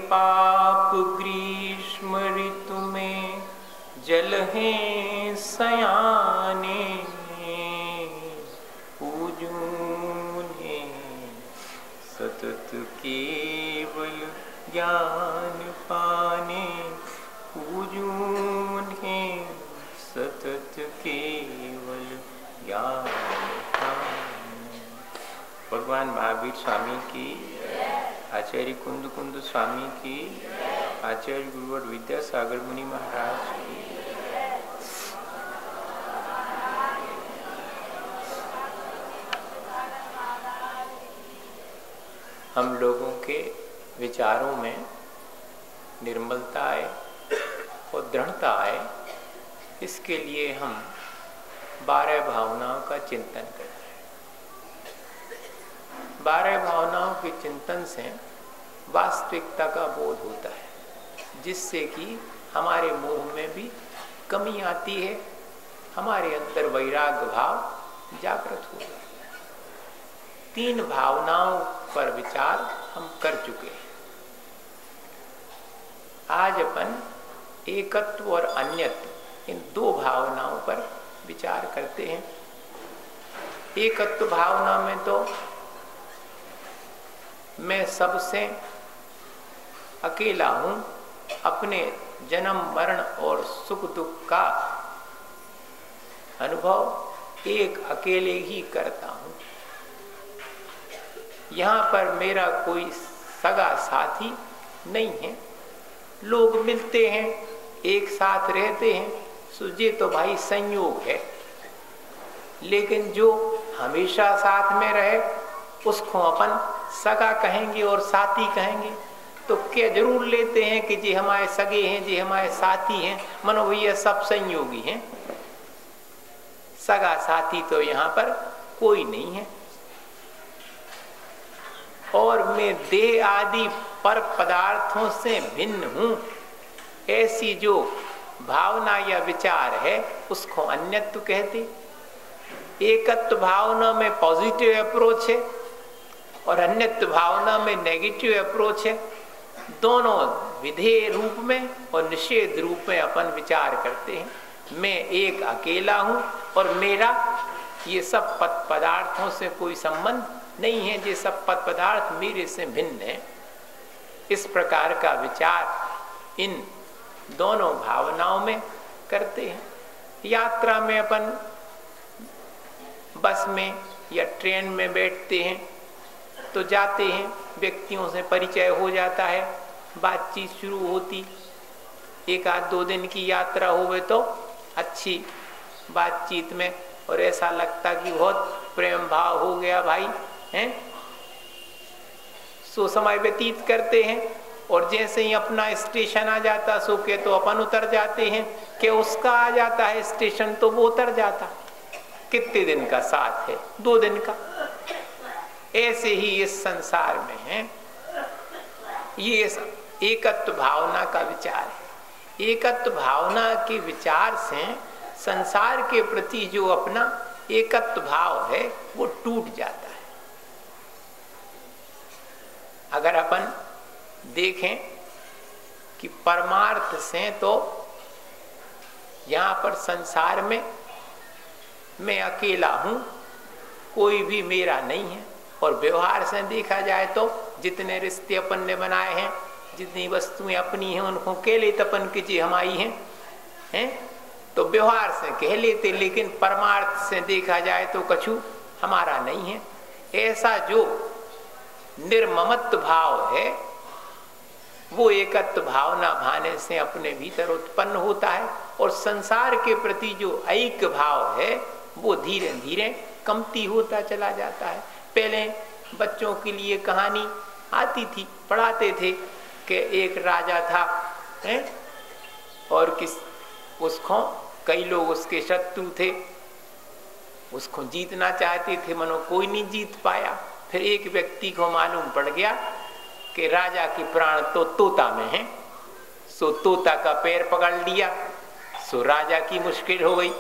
पाप ग्रीष्म ऋतु में जल हैं सयाने, पूजूं ने सतत केवल ज्ञान पाने, पूजूं ने सतत केवल ज्ञान पाने। भगवान महावीर स्वामी की, आचार्य कुंद कुंद स्वामी की, आचार्य गुरुवर विद्यासागर मुनि महाराज की। हम लोगों के विचारों में निर्मलता आए और दृढ़ता आए, इसके लिए हम 12 भावनाओं का चिंतन करते हैं। 12 भावनाओं के चिंतन से वास्तविकता का बोध होता है, जिससे कि हमारे मोह में भी कमी आती है, हमारे अंदर वैराग्य भाव जागृत होता है। 3 भावनाओं पर विचार हम कर चुके हैं। आज अपन एकत्व और अन्यत्व, इन 2 भावनाओं पर विचार करते हैं। एकत्व भावना में तो मैं सबसे अकेला हूं, अपने जन्म मरण और सुख दुख का अनुभव एक अकेले ही करता हूं। यहाँ पर मेरा कोई सगा साथी नहीं है। लोग मिलते हैं, एक साथ रहते हैं, सुझे तो भाई संयोग है, लेकिन जो हमेशा साथ में रहे उसको अपन सगा कहेंगे और साथी कहेंगे। तो क्या जरूर लेते हैं कि जी हमारे सगे हैं, जी हमारे साथी हैं, मनो भैया सब संयोगी हैं। सगा साथी तो यहाँ पर कोई नहीं है। और मैं देह आदि पर पदार्थों से भिन्न हूं, ऐसी जो भावना या विचार है उसको अन्यत्व कहते। एकत्व भावना में पॉजिटिव अप्रोच है और अन्यत्व भावना में नेगेटिव अप्रोच है। दोनों विधेय रूप में और निषेध रूप में अपन विचार करते हैं। मैं एक अकेला हूं और मेरा ये सब पदार्थों से कोई संबंध नहीं है, ये सब पदार्थ मेरे से भिन्न है। इस प्रकार का विचार इन दोनों भावनाओं में करते हैं। यात्रा में अपन बस में या ट्रेन में बैठते हैं तो जाते हैं, व्यक्तियों से परिचय हो जाता है, बातचीत शुरू होती। 1-2 दिन की यात्रा हुए तो अच्छी बातचीत में और ऐसा लगता कि बहुत प्रेम भाव हो गया भाई हैं। सो समय व्यतीत करते हैं और जैसे ही अपना स्टेशन आ जाता सो के तो अपन उतर जाते हैं, कि उसका आ जाता है स्टेशन तो वो उतर जाता। कितने दिन का साथ है? 2 दिन का। ऐसे ही इस संसार में है। ये एकत्व भावना का विचार है। एकत्व भावना के विचार से संसार के प्रति जो अपना एकत्व भाव है वो टूट जाता है। अगर अपन देखें कि परमार्थ से तो यहाँ पर संसार में मैं अकेला हूँ, कोई भी मेरा नहीं है। और व्यवहार से देखा जाए तो जितने रिश्ते अपन ने बनाए हैं, जितनी वस्तुएं अपनी हैं, उनको कह लेते अपन की जी हमारी हैं, तो व्यवहार से कह लेते, लेकिन परमार्थ से देखा जाए तो कछु हमारा नहीं है। ऐसा जो निर्ममत्व भाव है वो एकत्व भावना भाने से अपने भीतर उत्पन्न होता है। और संसार के प्रति जो ऐक्य भाव है वो धीरे धीरे कमती होता चला जाता है। पहले बच्चों के लिए कहानी आती थी, पढ़ाते थे कि एक राजा था और उसको कई लोग उसके शत्रु थे, उसको जीतना चाहते थे, मनो कोई नहीं जीत पाया। फिर एक व्यक्ति को मालूम पड़ गया कि राजा की प्राण तो तोता में है, सो तोता का पैर पकड़ लिया, सो राजा की मुश्किल हो गई।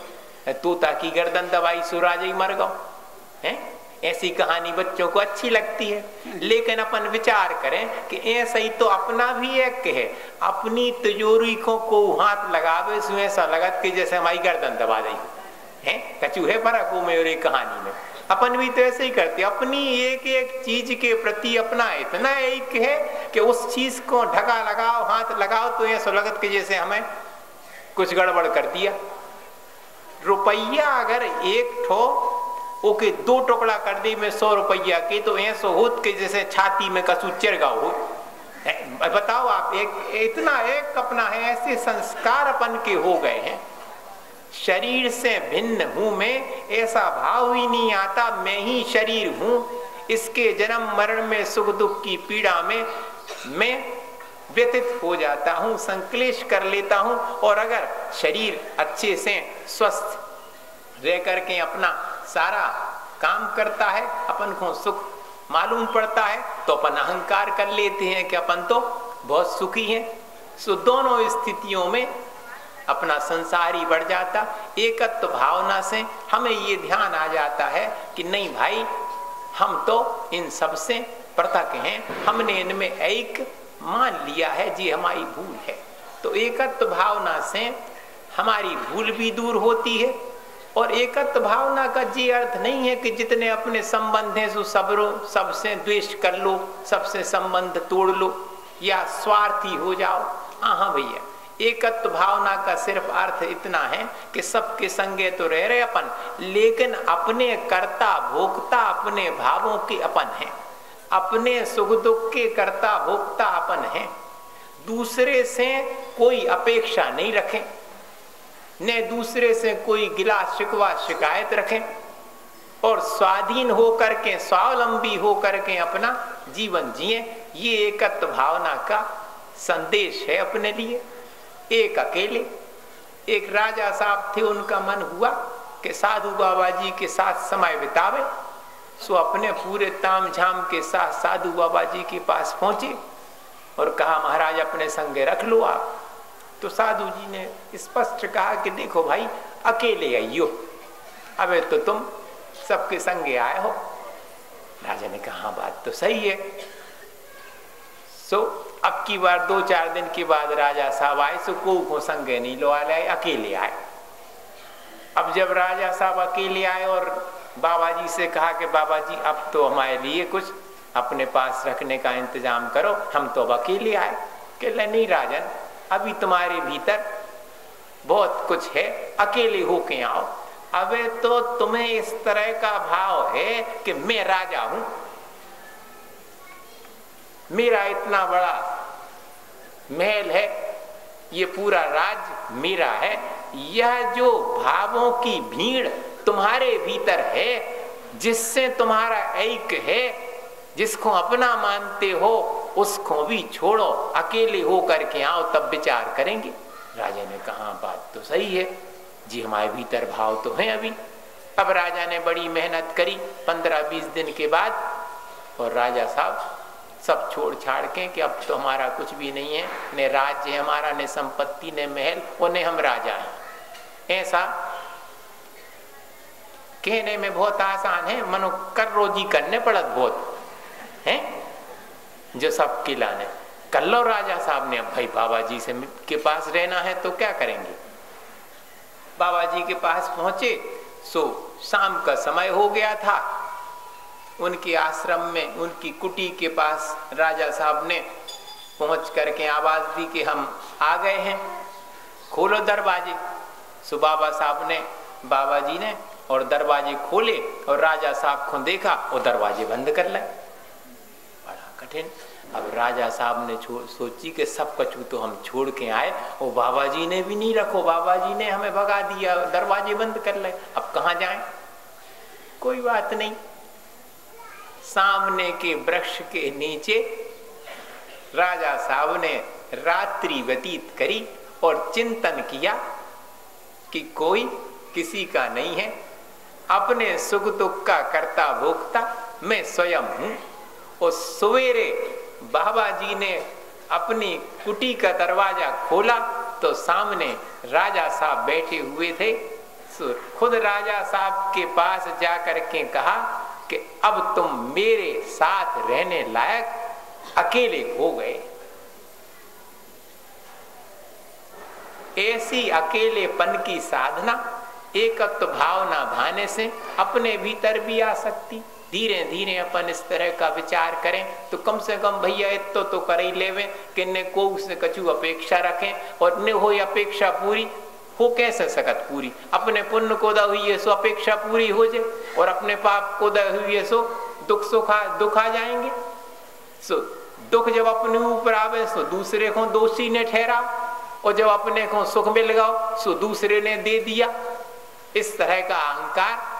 तोता की गर्दन दबाई, सो राजा ही मर गया। ऐसी कहानी बच्चों को अच्छी लगती है, लेकिन अपन विचार करें कि ऐसा ही तो अपना भी एक है। अपनी तिजोरी को हाथ लगावे सो ऐसा लगत कि जैसे हमारी गर्दन दबा दी है। कचू है फर्क वो मेरी कहानी में। अपन भी तो ऐसे ही करते, अपनी एक एक चीज के प्रति अपना इतना एक है कि उस चीज को ढका लगाओ, हाथ लगाओ तो ऐसा लगत कि जैसे हमें कुछ गड़बड़ कर दिया। रुपया अगर एक ठो ओके 2 टुकड़ा कर दी में 100 रुपया के, तो ऐसा होत के जैसे छाती में कसू चिरगा हो। बताओ आप, एक इतना एक अपना है, ऐसे संस्कार अपन के हो गए हैं। शरीर से भिन्न हूं मैं, ऐसा भाव ही नहीं आता मैं ही शरीर हूं। इसके जन्म मरण में, सुख दुख की पीड़ा में मैं व्यतीत हो जाता हूं, संक्लेश कर लेता हूं। और अगर शरीर अच्छे से स्वस्थ रह करके अपना सारा काम करता है, अपन को सुख मालूम पड़ता है, तो अपन अहंकार कर लेते हैं कि अपन तो बहुत सुखी हैं। सो दोनों स्थितियों में अपना संसार ही बढ़ जाता। एकत्व भावना से हमें ये ध्यान आ जाता है कि नहीं भाई, हम तो इन सबसे पृथक हैं, हमने इनमें एक मान लिया है, जी हमारी भूल है। तो एकत्व भावना से हमारी भूल भी दूर होती है। और एकत्व भावना का ये अर्थ नहीं है कि जितने अपने संबंध हैं सो सबसे द्वेष कर लो, सबसे संबंध तोड़ लो या स्वार्थी हो जाओ। हाँ भैया, एकत्व भावना का सिर्फ अर्थ इतना है कि सबके संगे तो रह रहे अपन, लेकिन अपने कर्ता भोक्ता अपने भावों के अपन हैं, अपने सुख दुख के कर्ता भोक्ता अपन हैं। दूसरे से कोई अपेक्षा नहीं रखें, न दूसरे से कोई गिला शिकवा शिकायत रखें, और स्वाधीन होकर के, स्वावलंबी होकर के अपना जीवन जिए। ये एकत्व भावना का संदेश है अपने लिए। एक अकेले एक राजा साहब थे, उनका मन हुआ कि साधु बाबा जी के साथ समय बितावे। सो अपने पूरे ताम झाम के साथ साधु बाबा जी के पास पहुंचे और कहा, महाराज अपने संगे रख लो आप। तो साधु जी ने स्पष्ट कहा कि देखो भाई, अकेले आइयो, अबे तो तुम सबके संगे आए हो। राजा ने कहा, बात तो सही है। सो अब की बार 2-4 दिन के बाद राजा साहब आए, सो को संगे नहीं लो आए, अकेले आए। अब जब राजा साहब अकेले आए और बाबा जी से कहा कि बाबा जी अब तो हमारे लिए कुछ अपने पास रखने का इंतजाम करो, हम तो अब अकेले आए। कि नहीं राजन, अभी तुम्हारे भीतर बहुत कुछ है, अकेले होके आओ। अबे तो तुम्हें इस तरह का भाव है कि मैं राजा हूं, मेरा इतना बड़ा महल है, ये पूरा राज मेरा है। यह जो भावों की भीड़ तुम्हारे भीतर है, जिससे तुम्हारा ऐक है, जिसको अपना मानते हो, उसको भी छोड़ो, अकेले हो करके आओ, तब विचार करेंगे। राजा ने कहा, बात तो सही है जी, हमारे भीतर भाव तो है अभी। अब राजा ने बड़ी मेहनत करी 15-20 दिन के बाद, और राजा साहब सब छोड़ छाड़ के कि अब तो हमारा कुछ भी नहीं है, न राज्य है हमारा, न संपत्ति, न महल, और न हम राजा हैं। ऐसा कहने में बहुत आसान है, मनो कर रोजी करने पड़त बहुत है, जो सब किलाने कर लो। राजा साहब ने, अब भाई बाबा जी से के पास रहना है तो क्या करेंगे। बाबा जी के पास पहुंचे, सो शाम का समय हो गया था। उनके आश्रम में, उनकी कुटी के पास राजा साहब ने पहुंच करके आवाज दी कि हम आ गए हैं, खोलो दरवाजे। सो बाबा साहब ने, बाबा जी ने और दरवाजे खोले, और राजा साहब को देखा और दरवाजे बंद कर लाए। बड़ा कठिन। अब राजा साहब ने सोची कि सब कछु तो हम छोड़ के आए, और बाबा जी ने भी नहीं रखो, बाबा जी ने हमें भगा दिया, दरवाजे बंद कर लाए, अब कहाँ जाएं। कोई बात नहीं, सामने के वृक्ष के नीचे राजा साहब ने रात्रि व्यतीत करी और चिंतन किया कि कोई किसी का नहीं है, अपने सुख दुख का कर्ता भोक्ता मैं स्वयं हूं। और सवेरे बाबा जी ने अपनी कुटी का दरवाजा खोला तो सामने राजा साहब बैठे हुए थे। खुद राजा साहब के पास जाकर के कहा कि अब तुम मेरे साथ रहने लायक अकेले हो गए। ऐसी अकेलेपन की साधना एकत्व भावना भाने से अपने भीतर भी आ सकती। धीरे धीरे अपन इस तरह का विचार करें तो कम से कम भैया इतो तो कर ही लेवे कि ने को से कछु अपेक्षा रखें और न हो अपेक्षा पूरी हो कैसे सकत पूरी। अपने पुण्य को दा हुई है सो अपेक्षा पूरी हो जाए और अपने पाप को दा हुई है सो दुख आ जाएंगे। सो दुख जब अपने ऊपर आवे सो दूसरे को दोषी ने ठहराओ और जब अपने को सुख मिल गया सो दूसरे ने दे दिया। इस तरह का अहंकार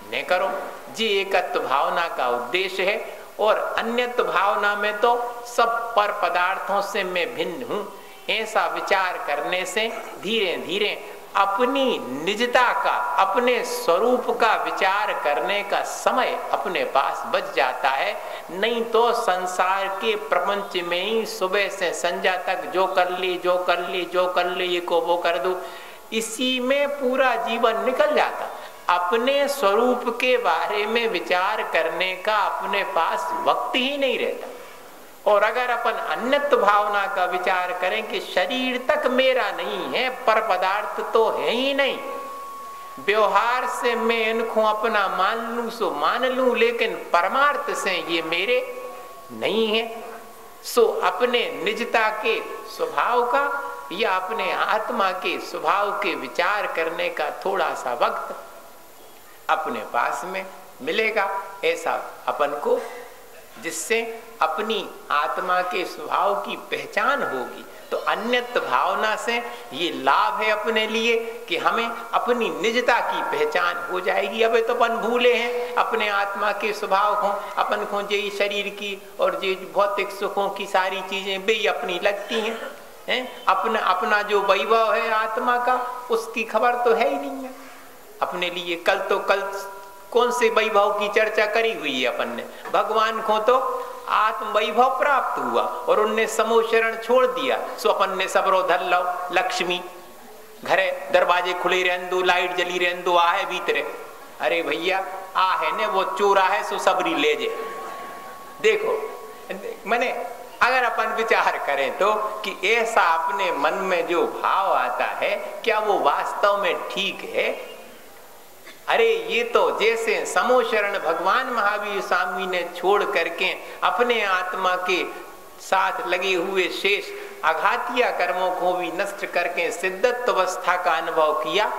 न करो जी। एकत्व भावना का उद्देश्य है और अन्यत्व भावना में तो सब पर पदार्थों से मैं भिन्न हूं, ऐसा विचार करने से धीरे धीरे अपनी निजता का अपने स्वरूप का विचार करने का समय अपने पास बच जाता है। नहीं तो संसार के प्रपंच में ही सुबह से संध्या तक जो कर ली ये को वो कर दूं, इसी में पूरा जीवन निकल जाता। अपने स्वरूप के बारे में विचार करने का अपने पास वक्त ही नहीं रहता। और अगर अपन अन्यत्व भावना का विचार करें कि शरीर तक मेरा नहीं है, पर पदार्थ तो है ही नहीं, व्यवहार से मैं इनको अपना मान लूं सो मान लूं, लेकिन परमार्थ से ये मेरे नहीं है। सो अपने निजता के स्वभाव का या अपने आत्मा के स्वभाव के विचार करने का थोड़ा सा वक्त अपने पास में मिलेगा, ऐसा अपन को, जिससे अपनी आत्मा के स्वभाव की पहचान होगी। तो अन्यत्व भावना से ये लाभ है अपने लिए कि हमें अपनी निजता की पहचान हो जाएगी। अबे तो अपन भूले हैं अपने आत्मा के स्वभाव को, अपन को ये शरीर की और ये भौतिक सुखों की सारी चीजें बे अपनी लगती हैं। अपना जो वैभव है आत्मा का, उसकी खबर तो है ही नहीं है अपने लिए। कल कौन से वैभव की चर्चा करी हुई है अपन ने। भगवान को तो आत्म वैभव प्राप्त हुआ और उनने समूह शरण छोड़ दिया, सो अपन ने सबरो धर लो लक्ष्मी, घरे दरवाजे खुले रहन दो, लाइट जली रहन दो, आहे भीतरे। अरे भैया आहे ने वो चोरा है सो सबरी ले जे। देखो मैंने अगर अपन विचार करें तो कि ऐसा अपने मन में जो भाव आता है क्या वो वास्तव में ठीक है? अरे ये तो जैसे समूह शरण भगवान महावीर स्वामी ने छोड़ करके अपने आत्मा के साथ लगे हुए शेष आघातिया कर्मों को भी नष्ट करके सिद्धत्व अवस्था का अनुभव किया,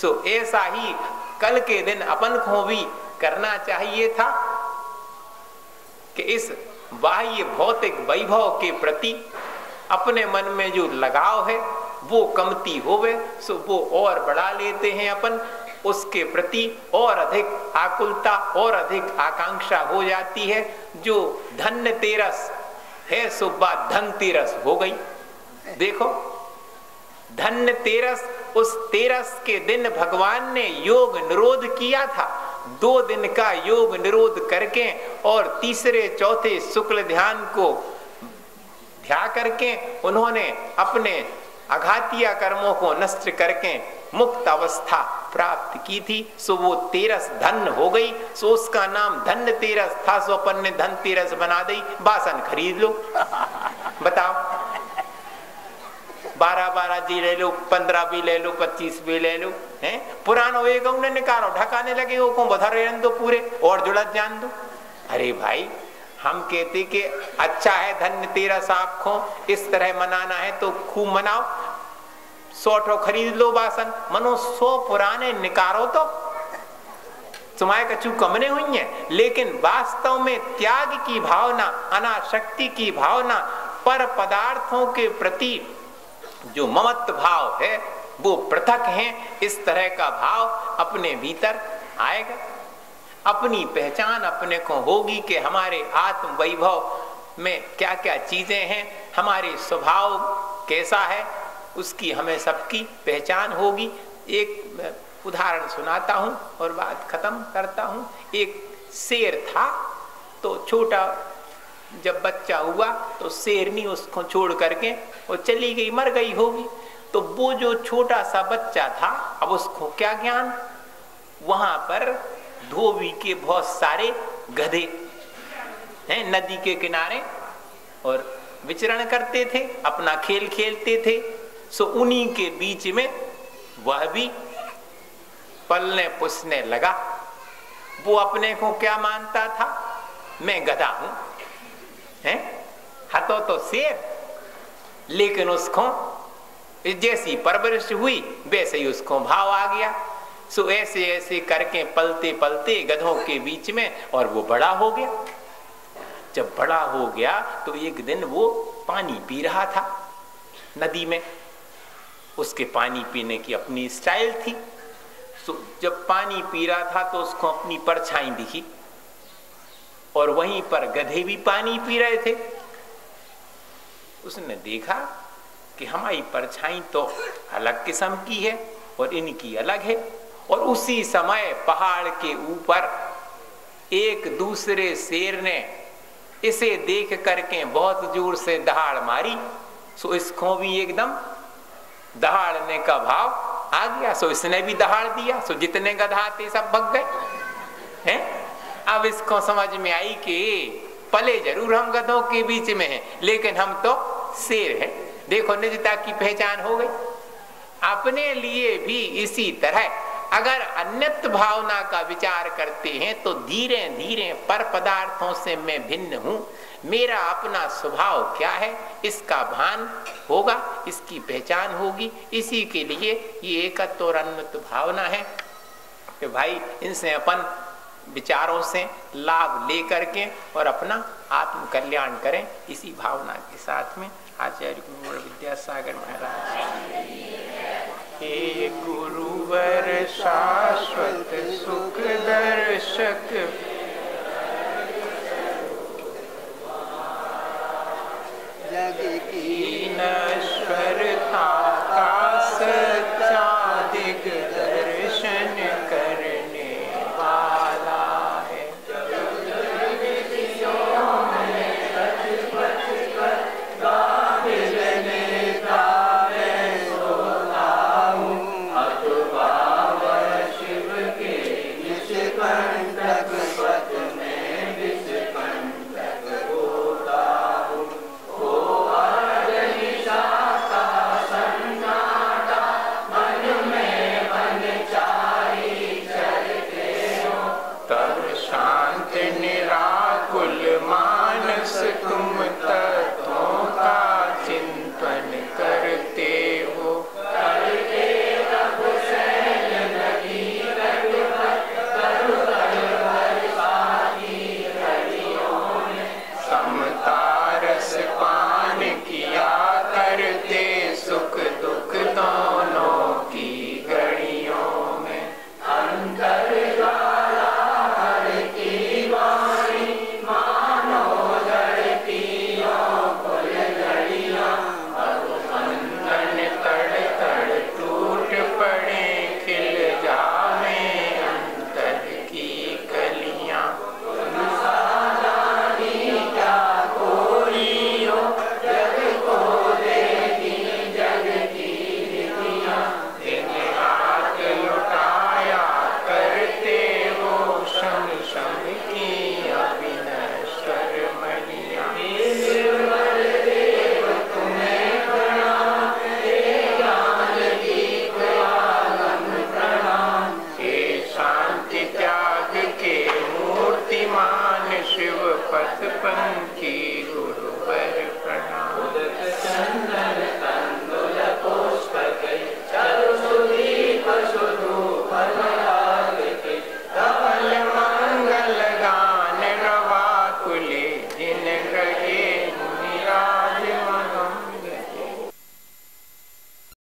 सो ऐसा ही कल के दिन अपन को भी करना चाहिए था कि इस बाह्य भौतिक वैभव के प्रति अपने मन में जो लगाव है वो कमती होवे, सो वो और बढ़ा लेते हैं अपन, उसके प्रति और अधिक आकुलता और अधिक आकांक्षा हो जाती है। जो धन्य तेरस है सो बात धन तेरस हो गई। देखो धन्य तेरस, उस तेरस के दिन भगवान ने योग निरोध किया था। 2 दिन का योग निरोध करके और तीसरे चौथे शुक्ल ध्यान को ध्या करके उन्होंने अपने आघातिया कर्मों को नष्ट करके मुक्त अवस्था प्राप्त की थी। सो वो तेरस धन हो गई, सो उसका नाम धन्य तेरस था। सो अपन ने धन तेरस बना दी। बासन खरीद लो, बताओ 12 जी ले लो, 15 भी ले लो, 25 भी ले लो, हैं पुरानो एक ने निकालो ढकाने लगे को बधर दो पूरे और जुड़ा जान दो। अरे भाई हम कहते कि अच्छा है धन्य तेरस आपको इस तरह मनाना है तो खूब मनाओ, 100 खरीद लो बासन, मनो 100 पुराने निकारो तो तुम्हारे कछु कमने हुई है। लेकिन वास्तव में त्याग की भावना, अनाशक्ति की भावना, पर पदार्थों के प्रति जो ममत्व भाव है वो पृथक है। इस तरह का भाव अपने भीतर आएगा, अपनी पहचान अपने को होगी कि हमारे आत्म वैभव में क्या क्या चीजें हैं, हमारे स्वभाव कैसा है, उसकी हमें सबकी पहचान होगी। एक उदाहरण सुनाता हूँ और बात खत्म करता हूँ। एक शेर था, तो छोटा जब बच्चा हुआ तो शेरनी उसको छोड़ करके वो चली गई, मर गई होगी। तो वो जो छोटा सा बच्चा था, अब उसको क्या ज्ञान, वहां पर धोबी के बहुत सारे गधे हैं नदी के किनारे और विचरण करते थे, अपना खेल खेलते थे। सो उन्हीं के बीच में वह भी पलने पुसने लगा। वो अपने को क्या मानता था, मैं गधा हूं, हैं हतो तो शेर, लेकिन उसको जैसी परवरिश हुई वैसे ही उसको भाव आ गया। सो ऐसे ऐसे करके पलते पलते गधों के बीच में और वो बड़ा हो गया। जब बड़ा हो गया तो एक दिन वो पानी पी रहा था नदी में। उसके पानी पीने की अपनी स्टाइल थी। सो जब पानी पी रहा था तो उसको अपनी परछाई दिखी और वहीं पर गधे भी पानी पी रहे थे। उसने देखा कि हमारी परछाई तो अलग किस्म की है और इनकी अलग है। और उसी समय पहाड़ के ऊपर एक दूसरे शेर ने इसे देख करके बहुत जोर से दहाड़ मारी। सो इसको भी एकदम दहाड़ने का भाव आ गया। सो इसने भी दहाड़ दिया। सो जितने गधा थे सब भग गए हैं। अब इसको समझ में आई कि पले जरूर हम गधों के बीच में हैं, लेकिन हम तो शेर हैं। देखो निजता की पहचान हो गई। अपने लिए भी इसी तरह अगर अन्यत भावना का विचार करते हैं तो धीरे धीरे पर पदार्थों से मैं भिन्न हूं, मेरा अपना स्वभाव क्या है इसका भान होगा, इसकी पहचान होगी। इसी के लिए ये एकत्व और अन्यत भावना है कि भाई इनसे अपन विचारों से लाभ लेकर के और अपना आत्म कल्याण करें। इसी भावना के साथ में आचार्य गुरुवर विद्यासागर महाराज, हे गुरुवर शाश्वत सुख दर्शक, जग की न